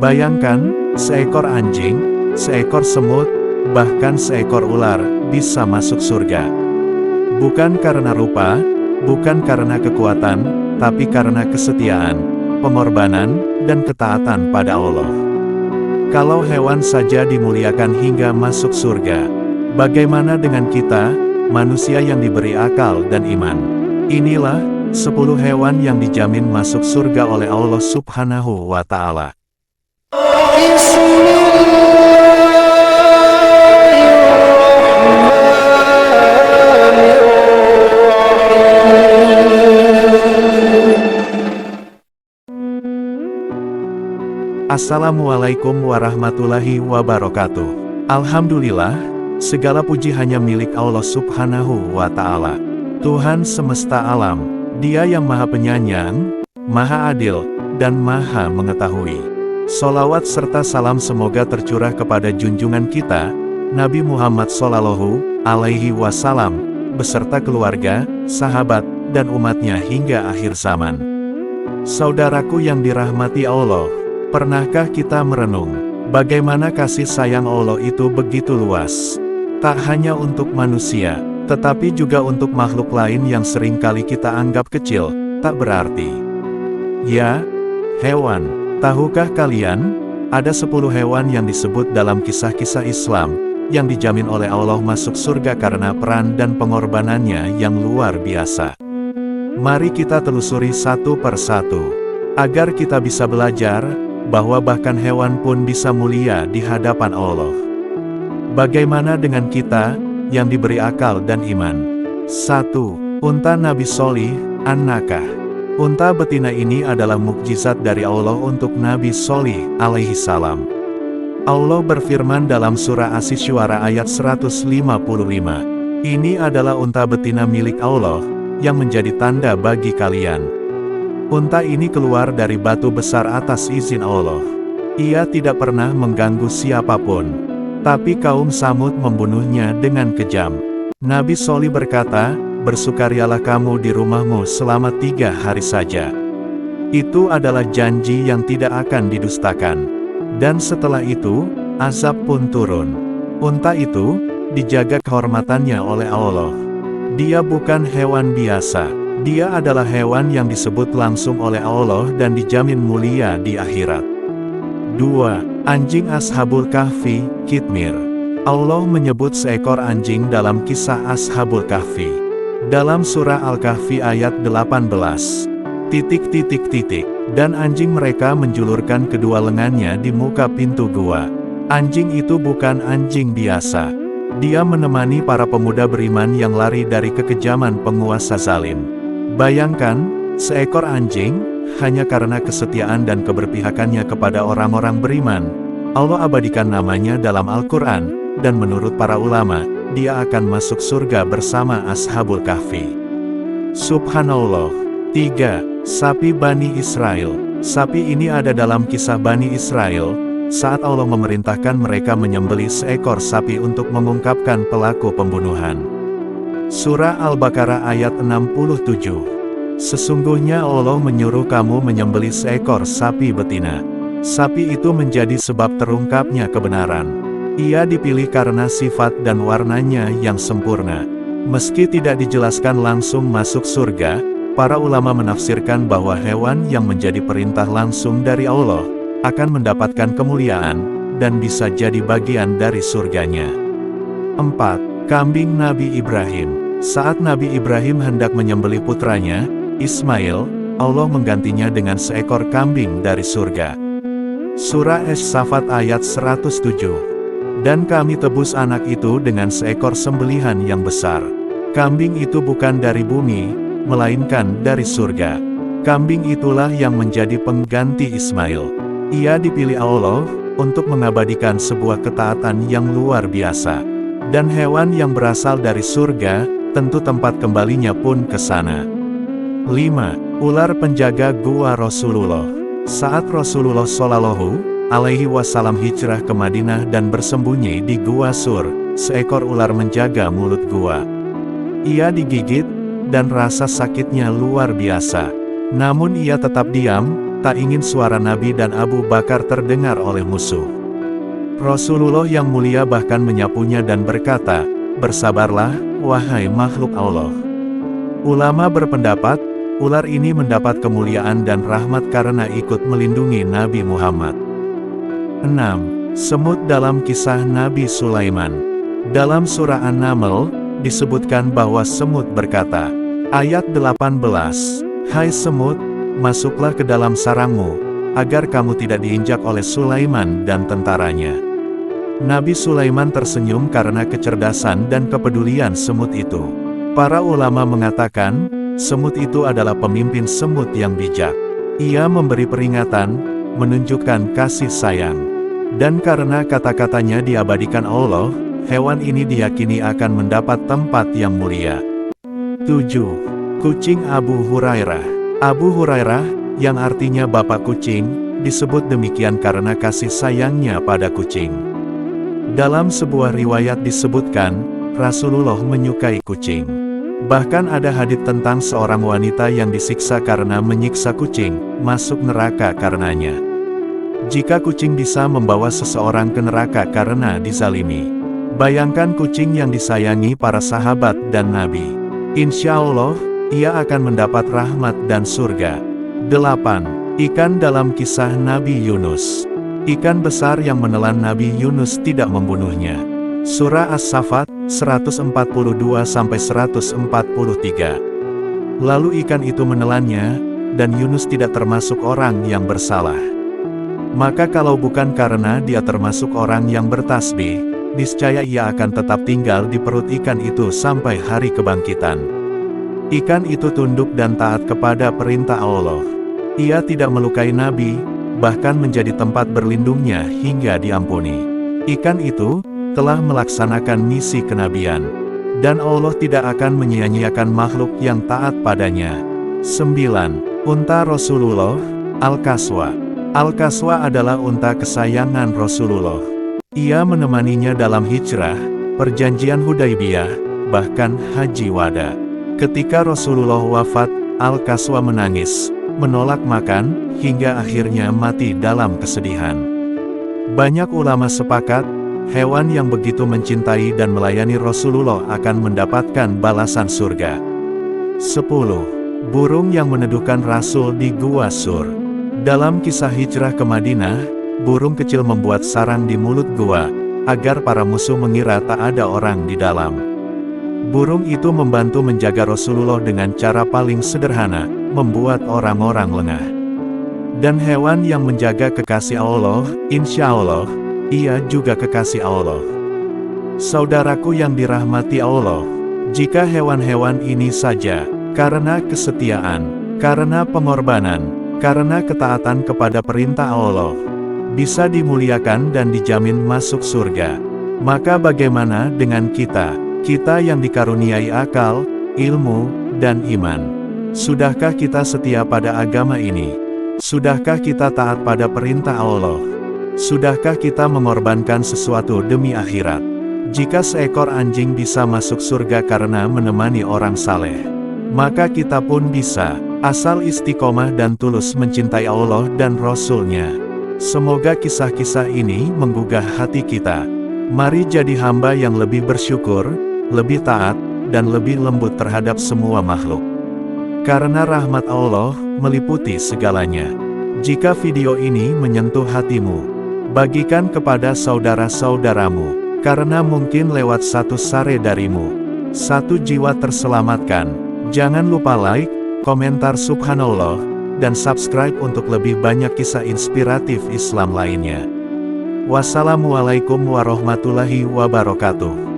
Bayangkan, seekor anjing, seekor semut, bahkan seekor ular, bisa masuk surga. Bukan karena rupa, bukan karena kekuatan, tapi karena kesetiaan, pengorbanan, dan ketaatan pada Allah. Kalau hewan saja dimuliakan hingga masuk surga, bagaimana dengan kita, manusia yang diberi akal dan iman? Inilah 10 hewan yang dijamin masuk surga oleh Allah Subhanahu wa Ta'ala. Assalamualaikum warahmatullahi wabarakatuh. Alhamdulillah, segala puji hanya milik Allah Subhanahu wa Ta'ala, Tuhan semesta alam. Dia yang Maha Penyayang, Maha Adil, dan Maha Mengetahui. Sholawat serta salam semoga tercurah kepada junjungan kita, Nabi Muhammad Shallallahu Alaihi Wasallam, beserta keluarga, sahabat, dan umatnya hingga akhir zaman. Saudaraku yang dirahmati Allah, pernahkah kita merenung, bagaimana kasih sayang Allah itu begitu luas? Tak hanya untuk manusia, tetapi juga untuk makhluk lain yang seringkali kita anggap kecil, tak berarti. Ya, hewan. Tahukah kalian, ada 10 hewan yang disebut dalam kisah-kisah Islam, yang dijamin oleh Allah masuk surga karena peran dan pengorbanannya yang luar biasa. Mari kita telusuri satu persatu, agar kita bisa belajar, bahwa bahkan hewan pun bisa mulia di hadapan Allah. Bagaimana dengan kita, yang diberi akal dan iman? 1. Unta Nabi Sholih, An-Nakah. Unta betina ini adalah mukjizat dari Allah untuk Nabi Sholih alaihi salam. Allah berfirman dalam surah Asy-Syu'ara ayat 155. Ini adalah unta betina milik Allah, yang menjadi tanda bagi kalian. Unta ini keluar dari batu besar atas izin Allah. Ia tidak pernah mengganggu siapapun. Tapi kaum Samud membunuhnya dengan kejam. Nabi Sholih berkata, bersukarialah kamu di rumahmu selama 3 hari saja. Itu adalah janji yang tidak akan didustakan. Dan setelah itu, azab pun turun. Unta itu, dijaga kehormatannya oleh Allah. Dia bukan hewan biasa. Dia adalah hewan yang disebut langsung oleh Allah dan dijamin mulia di akhirat. 2. Anjing Ashabul Kahfi, Kitmir. Allah menyebut seekor anjing dalam kisah Ashabul Kahfi. Dalam surah Al-Kahfi ayat 18. Dan anjing mereka menjulurkan kedua lengannya di muka pintu gua. Anjing itu bukan anjing biasa. Dia menemani para pemuda beriman yang lari dari kekejaman penguasa zalim. Bayangkan, seekor anjing, hanya karena kesetiaan dan keberpihakannya kepada orang-orang beriman, Allah abadikan namanya dalam Al-Quran, dan menurut para ulama, dia akan masuk surga bersama Ashabul Kahfi. Subhanallah. 3. Sapi Bani Israel. Sapi ini ada dalam kisah Bani Israel, saat Allah memerintahkan mereka menyembelih seekor sapi untuk mengungkapkan pelaku pembunuhan. Surah Al-Baqarah ayat 67. Sesungguhnya Allah menyuruh kamu menyembelih seekor sapi betina. Sapi itu menjadi sebab terungkapnya kebenaran. Ia dipilih karena sifat dan warnanya yang sempurna. Meski tidak dijelaskan langsung masuk surga, para ulama menafsirkan bahwa hewan yang menjadi perintah langsung dari Allah, akan mendapatkan kemuliaan, dan bisa jadi bagian dari surganya. 4. Kambing Nabi Ibrahim. Saat Nabi Ibrahim hendak menyembelih putranya, Ismail, Allah menggantinya dengan seekor kambing dari surga. Surah As-Saffat ayat 107. Dan kami tebus anak itu dengan seekor sembelihan yang besar. Kambing itu bukan dari bumi, melainkan dari surga. Kambing itulah yang menjadi pengganti Ismail. Ia dipilih Allah, untuk mengabadikan sebuah ketaatan yang luar biasa. Dan hewan yang berasal dari surga, tentu tempat kembalinya pun ke sana. 5. Ular penjaga gua Rasulullah. Saat Rasulullah Shallallahu Alaihi Wasallam hijrah ke Madinah dan bersembunyi di Gua Sur, seekor ular menjaga mulut gua. Ia digigit, dan rasa sakitnya luar biasa. Namun ia tetap diam, tak ingin suara Nabi dan Abu Bakar terdengar oleh musuh. Rasulullah yang mulia bahkan menyapunya dan berkata, "Bersabarlah, wahai makhluk Allah." Ulama berpendapat, ular ini mendapat kemuliaan dan rahmat karena ikut melindungi Nabi Muhammad. 6. Semut dalam kisah Nabi Sulaiman. Dalam surah An-Naml, disebutkan bahwa semut berkata, ayat 18, "Hai semut, masuklah ke dalam sarangmu, agar kamu tidak diinjak oleh Sulaiman dan tentaranya." Nabi Sulaiman tersenyum karena kecerdasan dan kepedulian semut itu. Para ulama mengatakan, semut itu adalah pemimpin semut yang bijak. Ia memberi peringatan, menunjukkan kasih sayang. Dan karena kata-katanya diabadikan Allah, hewan ini diyakini akan mendapat tempat yang mulia. 7. Kucing Abu Hurairah. Abu Hurairah, yang artinya bapak kucing, disebut demikian karena kasih sayangnya pada kucing. Dalam sebuah riwayat disebutkan, Rasulullah menyukai kucing. Bahkan ada hadits tentang seorang wanita yang disiksa karena menyiksa kucing, masuk neraka karenanya. Jika kucing bisa membawa seseorang ke neraka karena dizalimi, bayangkan kucing yang disayangi para sahabat dan Nabi. Insya Allah, ia akan mendapat rahmat dan surga. 8. Ikan dalam kisah Nabi Yunus. Ikan besar yang menelan Nabi Yunus tidak membunuhnya. Surah As-Saffat, 142-143. Lalu ikan itu menelannya, dan Yunus tidak termasuk orang yang bersalah. Maka kalau bukan karena dia termasuk orang yang bertasbih, niscaya ia akan tetap tinggal di perut ikan itu sampai hari kebangkitan. Ikan itu tunduk dan taat kepada perintah Allah. Ia tidak melukai Nabi, bahkan menjadi tempat berlindungnya hingga diampuni. Ikan itu telah melaksanakan misi kenabian, dan Allah tidak akan menyia-nyiakan makhluk yang taat padanya. 9. Unta Rasulullah, Al-Qaswa. Al-Qaswa adalah unta kesayangan Rasulullah. Ia menemaninya dalam hijrah, perjanjian Hudaibiyah, bahkan Haji Wada. Ketika Rasulullah wafat, Al-Qaswa menangis, menolak makan, hingga akhirnya mati dalam kesedihan. Banyak ulama sepakat, hewan yang begitu mencintai dan melayani Rasulullah akan mendapatkan balasan surga. 10. Burung yang meneduhkan Rasul di Gua Sur. Dalam kisah hijrah ke Madinah, burung kecil membuat sarang di mulut gua, agar para musuh mengira tak ada orang di dalam. Burung itu membantu menjaga Rasulullah dengan cara paling sederhana, membuat orang-orang lengah. Dan hewan yang menjaga kekasih Allah, insya Allah, ia juga kekasih Allah. Saudaraku yang dirahmati Allah, jika hewan-hewan ini saja, karena kesetiaan, karena pengorbanan, karena ketaatan kepada perintah Allah, bisa dimuliakan dan dijamin masuk surga, maka bagaimana dengan kita yang dikaruniai akal, ilmu, dan iman? Sudahkah kita setia pada agama ini? Sudahkah kita taat pada perintah Allah? Sudahkah kita mengorbankan sesuatu demi akhirat? Jika seekor anjing bisa masuk surga karena menemani orang saleh, maka kita pun bisa, asal istiqomah dan tulus mencintai Allah dan Rasul-Nya. Semoga kisah-kisah ini menggugah hati kita. Mari jadi hamba yang lebih bersyukur, lebih taat, dan lebih lembut terhadap semua makhluk. Karena rahmat Allah meliputi segalanya. Jika video ini menyentuh hatimu, bagikan kepada saudara-saudaramu, karena mungkin lewat satu sare darimu, satu jiwa terselamatkan. Jangan lupa like, komentar subhanallah, dan subscribe untuk lebih banyak kisah inspiratif Islam lainnya. Wassalamualaikum warahmatullahi wabarakatuh.